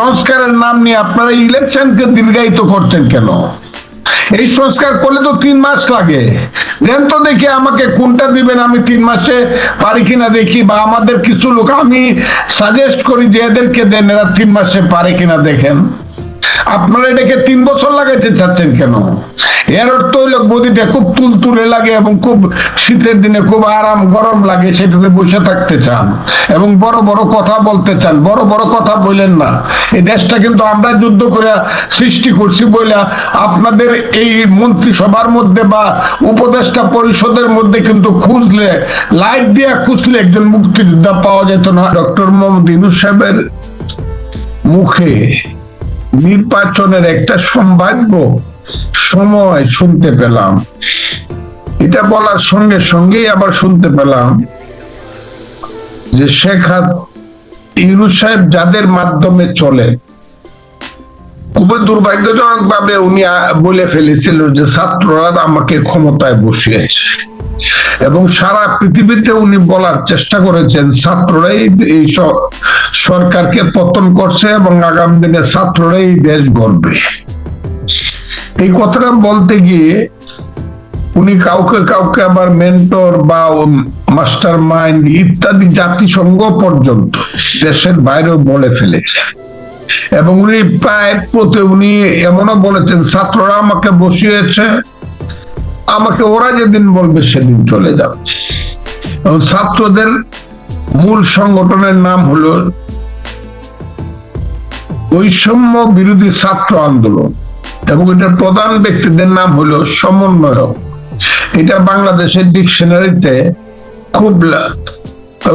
সংস্কারের নাম নিয়ে আপনারা ইলেকশনকে দীর্ঘায়িত করছেন কেন? এই সংস্কার করলে তো 3 মাস লাগে। দেন তো দেখি আমাকে কোনটা দিবেন, আমি 3 মাসে পারি কিনা দেখি, বা আমাদের কিছু লোক আমি সাজেস্ট করি যে এদেরকে দেন, এরা 3 মাসে পারে কিনা দেখেন। আপনারা এটাকে 3 বছর লাগাইতে চাচ্ছেন কেন? এর অর্থ হইলো গদিটা খুব তুলতুলে লাগে এবং খুব শীতের দিনে খুব আরাম গরম লাগে, সেটাতে বসে থাকতে চান এবং বড় বড় কথা বলতে চান। বড় বড় কথা বললেন না। এই দেশটা কিন্তু আমরা যুদ্ধ করে সৃষ্টি করছি বলে আপনাদের এই মন্ত্রিসভার মধ্যে বা উপদেষ্টা পরিষদের মধ্যে কিন্তু খুঁজলে, লাইট দিয়ে খুঁজলে একজন মুক্তিযোদ্ধা পাওয়া যেত না। ডক্টর মোহাম্মদ ইউনূস সাহেবের মুখে নির্বাচনের একটা সম্ভাব্য সময় শুনতে পেলাম। এটা বলার সঙ্গে সঙ্গেই আবার শুনতে পেলাম যে শেখ ইউনূস সাহেব যাদের মাধ্যমে চলে, খুবই দুর্ভাগ্যজনক ভাবে উনি বলে ফেলেছিল যে ছাত্ররা আমাকে ক্ষমতায় বসিয়েছে, এবং সারা পৃথিবীতে উনি বলার চেষ্টা করেছেন ছাত্ররাই এই সরকারকে পতন করছে এবং আগামী দিনে ছাত্ররাই দেশ গড়বে। এই কথাটা বলতে গিয়ে উনি কাউকে কাউকে আবার মেন্টর বা মাস্টার মাইন্ড ইত্যাদি জাতিসংঘ পর্যন্ত দেশের বাইরেও বলে ফেলেছে। এবং উনি প্রায় উনি এমনও বলেছেন ছাত্ররা আমাকে বসিয়েছে, আমাকে ওরা যেদিন বলবে সেদিন চলে যাবে। এবং ছাত্রদের মূল সংগঠনের নাম হলো বৈষম্য বিরোধী ছাত্র আন্দোলন, এবং এটার প্রধান ব্যক্তিদের নাম হলো সমন্বয়ক। এটা বাংলাদেশের ডিকশনারিতে খুব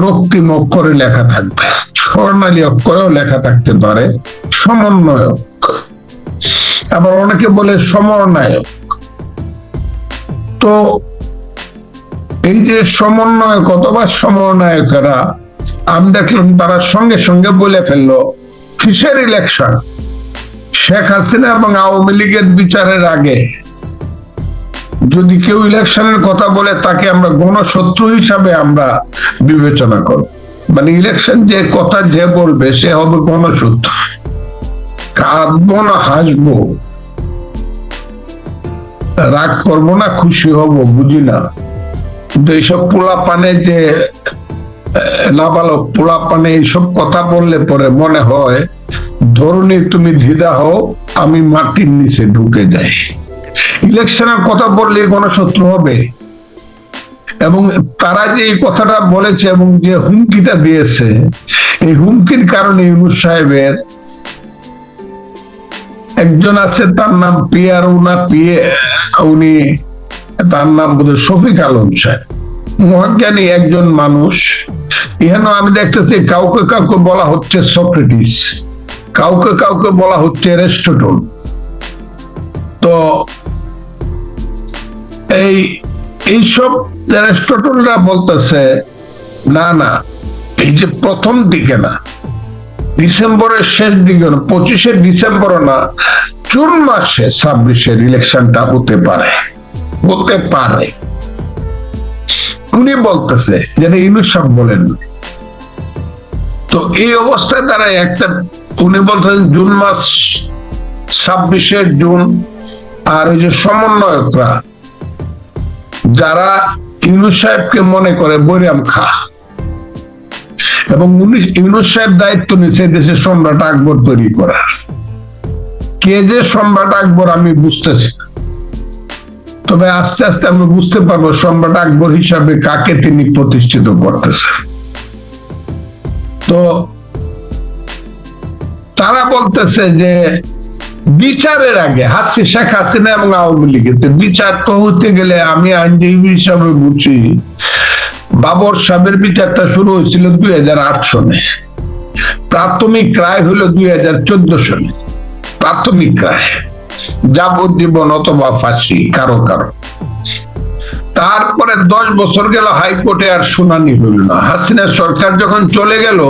রক্তিম অক্ষরে লেখা থাকবে, স্বর্ণালী অক্ষরেও লেখা থাকতে পারে সমন্বয়ক, আবার অনেকে বলে সমন্বয়ক। তো এই যে সমন্বয়ক অথবা সমন্বয়কেরা, আমি দেখলাম তারা সঙ্গে সঙ্গে বলে ফেললো কিসের ইলেকশন? শেখ হাসিনা এবং আওয়ামী লীগের বিচারের আগে যদি কেউ ইলেকশনের কথা বলে তাকে আমরা গণশত্রু হিসাবে আমরা বিবেচনা করব। মানে ইলেকশন যে কথা যে বলবে সে হবে গণশত্রু। কাঁদবো না হাসবো, রাগ করবো না খুশি হব বুঝি না, কিন্তু এইসব পোলাপানে যে নাবালক পোলাপানে এইসব কথা বললে পরে মনে হয় ধরুনি তুমি ধিদা হও, আমি মাটির নিচে ঢুকে যাই। ইলেকশনের কথা বললে গণশত্রু হবে। এবং তারা যে এই কথাটা বলেছে এবং যে হুমকিটা দিয়েছে, এই হুমকির কারণে ইউনূস সাহেবের একজন আছে, তার নাম উনি তার নাম বোধহয় শফিক আলম সাহেব, মহাজ্ঞানী একজন মানুষ। এখানে আমি দেখতেছি কাউকে কাউকে বলা হচ্ছে সক্রেটিস, কাউকে কাউকে বলা হচ্ছে অ্যারিস্টটল। তো এইসব অ্যারিস্টটলরা বলতেছে না না, এই যে প্রথম দিকে না, ডিসেম্বরের শেষ দিকে না, 25শে ডিসেম্বর না, জুন মাসে 26-এর ইলেকশনটা হতে পারে। উনি বলতেছে যেটা ইউনূস সাহেব বলেন। তো এই অবস্থায় তারা উনি বলতেছেন জুন মাস 26শে জুন। আর ওই যে সমন্বয়করা যারা ইউনূস সাহেবকে মনে করে বৈরাম খা, এবং ইউনূস সাহেব দায়িত্ব নিচ্ছে দেশের সম্রাট আকবর তৈরি করার। কে যে সম্রাট আকবর আমি বুঝতেছি না, তবে আস্তে আস্তে আমরা বুঝতে পারবো সম্রাট আকবর হিসাবে কাকে তিনি প্রতিষ্ঠিত করতেছেন। তো তারা বলতেছে যে বিচারের আগে শেখ হাসিনা এবং আওয়ামী লীগের বিচার তো হতে গেলে, আমি আইনজীবী হিসাবে বুঝি বাবর সাহেবের বিচারটা শুরু হয়েছিল 2008 সনে, প্রাথমিক রায় হলো 2014 সনে। প্রাথমিক রায় যাবজ্জীবন অথবা ফাঁসি কারো কারো। তারপরে 10 বছর গেল, হাইকোর্টে আর শুনানি হইল না। হাসিনা সরকার যখন চলে গেল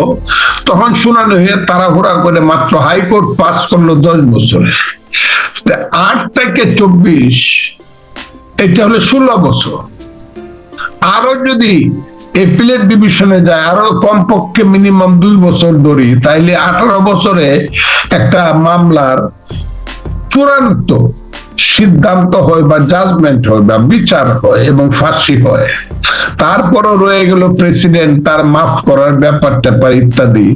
তখন শুনানি হয়ে তাড়াহুড়া করে মাত্র হাইকোর্ট পাস করলো 10 বছরে। 8 থেকে 24, এটা হলো 16 বছর। আরো যদি এপিলেট ডিভিশনে যায়, আরো কমপক্ষে মিনিমাম 2 বছর ধরি, তাইলে 18 বছরে একটা মামলার চূড়ান্ত সিদ্ধান্ত হয় বা জাজমেন্ট হয় বা বিচার হয় এবং ফাঁসি হয়। তারপরও রয়ে গেল প্রেসিডেন্ট, তার মাফ করার ব্যাপার ট্যাপার ইত্যাদি।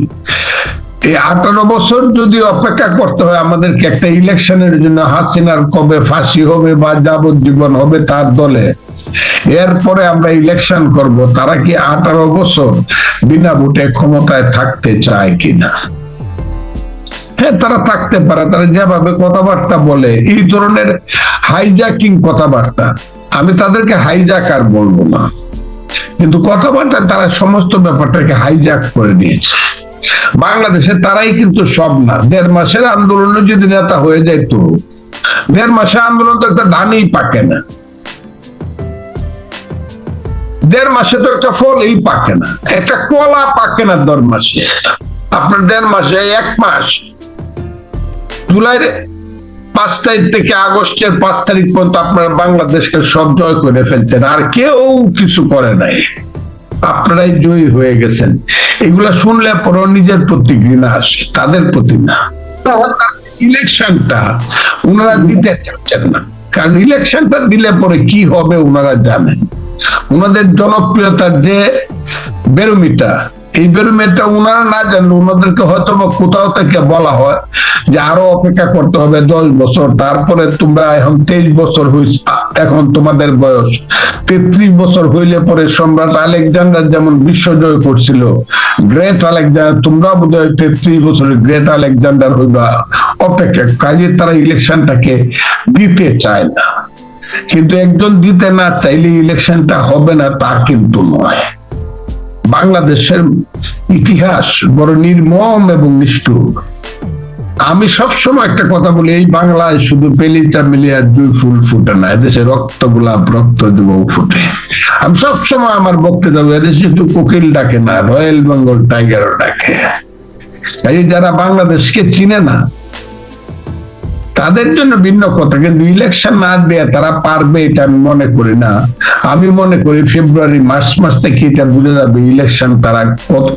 এই 18 বছর যদি অপেক্ষা করতে হয় আমাদেরকে একটা ইলেকশনের জন্য, হাসিনার কবে ফাঁসি হবে বা যাবজ্জীবন হবে তার দলে, এরপরে আমরা ইলেকশন করব, তারা কি 18 বছর বিনা ভোটে ক্ষমতায় থাকতে চায় কিনা? হ্যাঁ, তারা থাকতে পারে। তারা যেভাবে কথাবার্তা বলে, এই ধরনের হাইজ্যাকিং কথাবার্তা, আমি তাদেরকে হাইজ্যাকার বলবো না, কিন্তু কথাবার্তা তারা সমস্ত ব্যাপারটাকে হাইজ্যাক করে নিয়েছে। বাংলাদেশে তারাই কিন্তু সব না। 1.5 মাসের আন্দোলনে যদি নেতা হয়ে যায়, তো 1.5 মাসে আন্দোলন তো একটা ধানই পাকে না, 1.5 মাসে তো একটা ফলই পাকে না, একটা কলা পাকে না 1.5 মাসে। আপনার 1.5 মাসে 1 মাস, জুলাইয়ের 5 তারিখ থেকে আগস্টের 5 তারিখ পর্যন্ত আপনারা বাংলাদেশকে সব জয় করে ফেলছেন, আর কেউ কিছু করে নাই, আপনারাই জয়ী হয়ে গেছেন। এগুলা শুনলে পরে নিজের প্রতি ঘৃণা আসে, তাদের প্রতি না। ইলেকশনটা ওনারা দিতে চাচ্ছেন না, কারণ ইলেকশনটা দিলে পরে কি হবে ওনারা জানেন। ওনাদের জনপ্রিয়তার যে ব্যারোমিটার, এই ব্যারোমিটারটা ওনারা না জানলে ওনাদেরকে হয়তো বা কোথাও থেকে বলা হয় যে আরো অপেক্ষা করতে হবে 10 বছর, তারপরে তোমরা এখন 23 বছর হয়েছে, এখন তোমাদের বয়স 33 বছর হইলে পরে সম্রাট আলেকজান্ডার যেমন বিশ্বজয় করছিল, গ্রেট আলেকজান্ডার, তোমরা বোধহয় 33 বছরের গ্রেট আলেকজান্ডার হইবা, অপেক্ষা। কাজে তারা ইলেকশনটাকে দিতে চায় না। কিন্তু একজন দিতে না চাইলে ইলেকশনটা হবে না তা কিন্তু নয়। বাংলাদেশের ইতিহাস বড় নির্মম এবং নিষ্ঠুর। আমি সবসময় একটা কথা বলি, এই বাংলায় শুধু পেলিচা মিলিয়ার জুই ফুল ফুটে না, এদেশে রক্ত গোলাপ, রক্ত যুবক ফুটে। আমি সবসময় আমার বক্তব্য, এদেশে শুধু কোকিল ডাকে না, রয়্যাল বেঙ্গল টাইগারও ডাকে। এই যারা বাংলাদেশকে চিনে না তাদের জন্য ভিন্ন কথা, কিন্তু ইলেকশন না দিয়ে তারা পারবে এটা আমি মনে করি না। আমি মনে করি ফেব্রুয়ারি মার্চ থেকে এটা বুঝে যাবে ইলেকশন তারা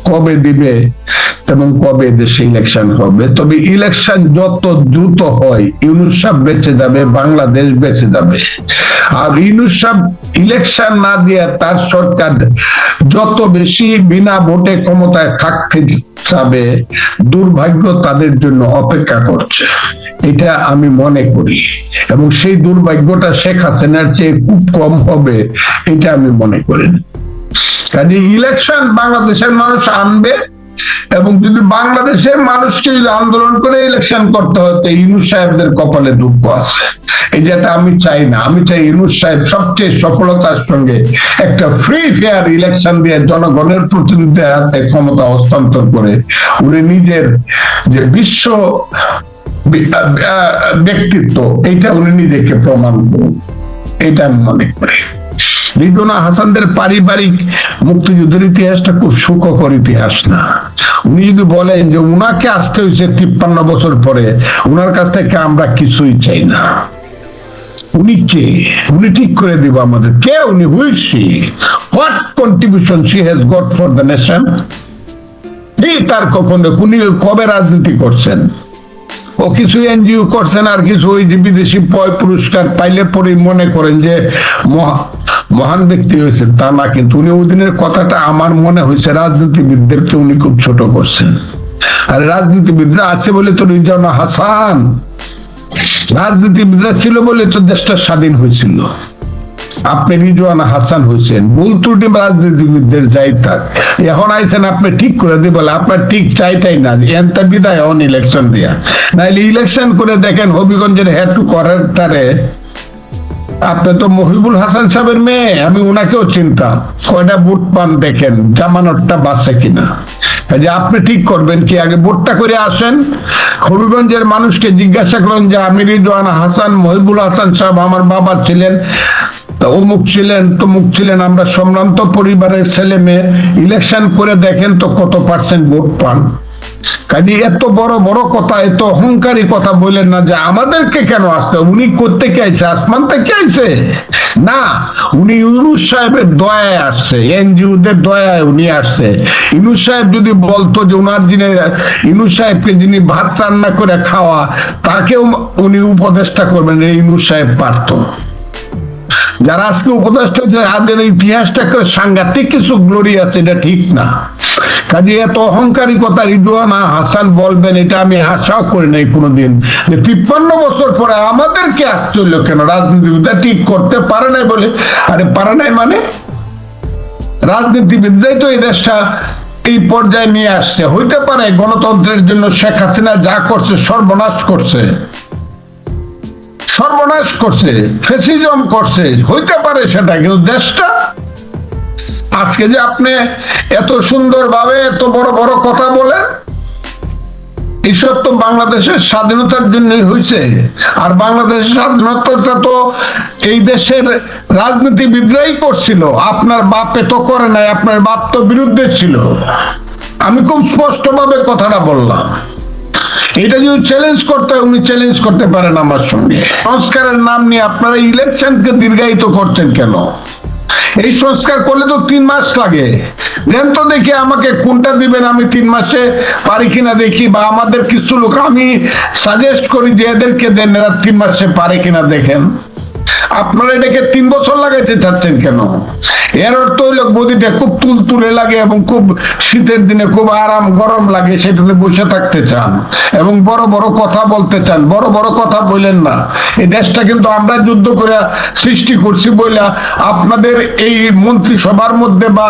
কবে দিবে এবং কবে দেশে ইলেকশন হবে। তবে ইলেকশন যত দ্রুত হয় ইউনূস সাহেব বেঁচে যাবে, বাংলাদেশ বেঁচে যাবে। আর ইউনূস সাহেব ইলেকশন না দিয়ে তার সরকার যত বেশি বিনা ভোটে ক্ষমতায় থাকতে যাবে, দুর্ভাগ্য তাদের জন্য অপেক্ষা করছে, এটা আমি মনে করি। এবং সেই দুর্ভাগ্যটা শেখ হাসিনার চেয়ে খুব কম হবে এটা আমি মনে করি। কাজে ইলেকশন বাংলাদেশের মানুষ আনবে, এবং যদি বাংলাদেশের মানুষকে যদি আন্দোলন করে ইলেকশন করতে হয় তো ইউনূস সাহেবদের কপালে দুঃখ আছে। এই যেটা আমি চাই না। আমি চাই ইউনূস সাহেব সবচেয়ে সফলতার সঙ্গে একটা ফ্রি ফেয়ার ইলেকশন দিয়ে জনগণের প্রতিনিধিদের হাতে ক্ষমতা হস্তান্তর করে উনি নিজের যে বিশ্ব ব্যক্তিত্ব এটা উনি নিজেকে প্রমাণ করুন, এটা আমি মনে করি। রিজওয়ানা হাসানদের পারিবারিক মুক্তিযুদ্ধের ইতিহাসটা খুব সুখকর ইতিহাস না। উনি যদি বলেন যে উনাকে আসতে হয়েছে 53 বছর পরে, উনার কাছ থেকে আমরা কিছুই চাই না। উনি কে? উনি ঠিক করে দিব আমাদের কে উনি, who is she, what contribution she has got for the nation. এই তার কখনো উনি কবে রাজনীতি করছেন? ও কিছু এনজিও করছেন, আর কিছু ওই যে বিদেশি পুরস্কার পাইলে পরে মনে করেন যে মহান ব্যক্তি হয়েছে, তা না। কিন্তু উনি ওই দিনের কথাটা আমার মনে হয়েছে রাজনীতিবিদদেরকে উনি খুব ছোট করছেন। আর রাজনীতিবিদরা আছে বলে তো রিজওয়ানা হাসান, রাজনীতিবিদরা ছিল বলে তো দেশটা স্বাধীন হয়েছিল। আপনি রিজওয়ানা হাসান হয়েছেন, ভুল ত্রুটি রাজনীতিবিদদের যাই থাক, এখন আইছেন আপনি ঠিক করে দিয়ে বলে আপনার ঠিক চাইটাই না, এনটা বিদায় অন ইলেকশন দিয়া। নাইলে ইলেকশন করে দেখেন হবিগঞ্জের হেড টু কোয়ার্টারে আপনি তো মহিবুল হাসান সাহেবের মেয়ে, আমি ওনাকেও চিনতাম, কয়টা ভোট পান দেখেন, জামানতটা বাঁচে কিনা। যে আপনি ঠিক করবেন কি, আগে ভোটটা করে আসেন, হবিগঞ্জের মানুষকে জিজ্ঞাসা করেন যে আমি রিজওয়ানা হাসান, মহিবুল হাসান সাহেব আমার বাবা ছিলেন, অমুক ছিলেন, তমুক ছিলেন, আমরা সম্ভ্রান্ত পরিবারের ছেলে মেয়ে, ইলেকশন করে দেখেন তো কত পার্সেন্ট ভোট পান। কাজে এত বড় বড় কথা, এত অহংকারী কথা বলেন না যে আমাদেরকে কেন আসতে, উনি করতে কে আইছে? আসমান থেকে আইছে না, উনি ইউনূস সাহেবের দয়ায় আসছে, এনজিওদের দয়ায় উনি আসছে। ইউনূস সাহেব যদি বলতো যে উনার যিনি, ইউনূস সাহেবকে যিনি ভাত রান্না করে খাওয়া, তাকেও উনি উপদেষ্টা করবেন, ইউনূস সাহেব পারতো। যারা আজকে উপদেষ্টা, যাদের ইতিহাসটা করে সাংঘাতিক কিছু গ্লোরি আছে, এটা ঠিক না। কাজে এত অহংকারী কথা রিজওয়ানা হাসান বলবেন, এটা আমি আশাও করি নাই কোনোদিন, যে 53 বছর পরে আমাদেরকে আসতে হইলো কেন? রাজনীতিবিদরা ঠিক করতে পারে নাই বলে। আরে পারে নাই মানে? রাজনীতিবিদরাই তো এই দেশটা এই পর্যায়ে নিয়ে আসছে। হইতে পারে গণতন্ত্রের জন্য শেখ হাসিনা যা করছে, সর্বনাশ করছে, সর্বনাশ করছে, ফ্যাসিজম করছে, হইতে পারে সেটা, কিন্তু দেশটা আজকে যে আপনি এত সুন্দরভাবে এত বড় বড় কথা বলেন, এইসব তো বাংলাদেশের স্বাধীনতার জন্যই হয়েছে। আর বাংলাদেশের স্বাধীনতাটা তো এই দেশের রাজনীতিবিদরাই করছিল, আপনার বাপে তো করে নাই, আপনার বাপ তো বিরুদ্ধে ছিল। আমি খুব স্পষ্টভাবে কথাটা বললাম। এটা যদি চ্যালেঞ্জ করতে হয়, উনি চ্যালেঞ্জ করতে পারেন আমার সঙ্গে। সংস্কারের নাম নিয়ে আপনারা ইলেকশনকে দীর্ঘায়িত করছেন কেন? এই সংস্কার করলে তো 3 মাস লাগে। দেন তো দেখি আমাকে কোনটা দিবেন, আমি 3 মাসে পারি কিনা দেখি, বা আমাদের কিছু লোক আমি সাজেস্ট করি যে এদেরকে দেন, এরা 3 মাসে পারে কিনা দেখেন। আপনারা এটাকে 3 বছর লাগাইতে চাচ্ছেন কেন? এর অর্থ হইল গদিটা খুব তুলতুলে লাগে এবং খুব শীতের দিনে খুব আরাম গরম লাগে, সেটাতে বসে থাকতে চান এবং বড় বড় কথা বলতে চান। বড় বড় কথা বললেন না। এই দেশটা কিন্তু আমরা যুদ্ধ করে সৃষ্টি করছি বলে আপনাদের এই মন্ত্রিসভার মধ্যে বা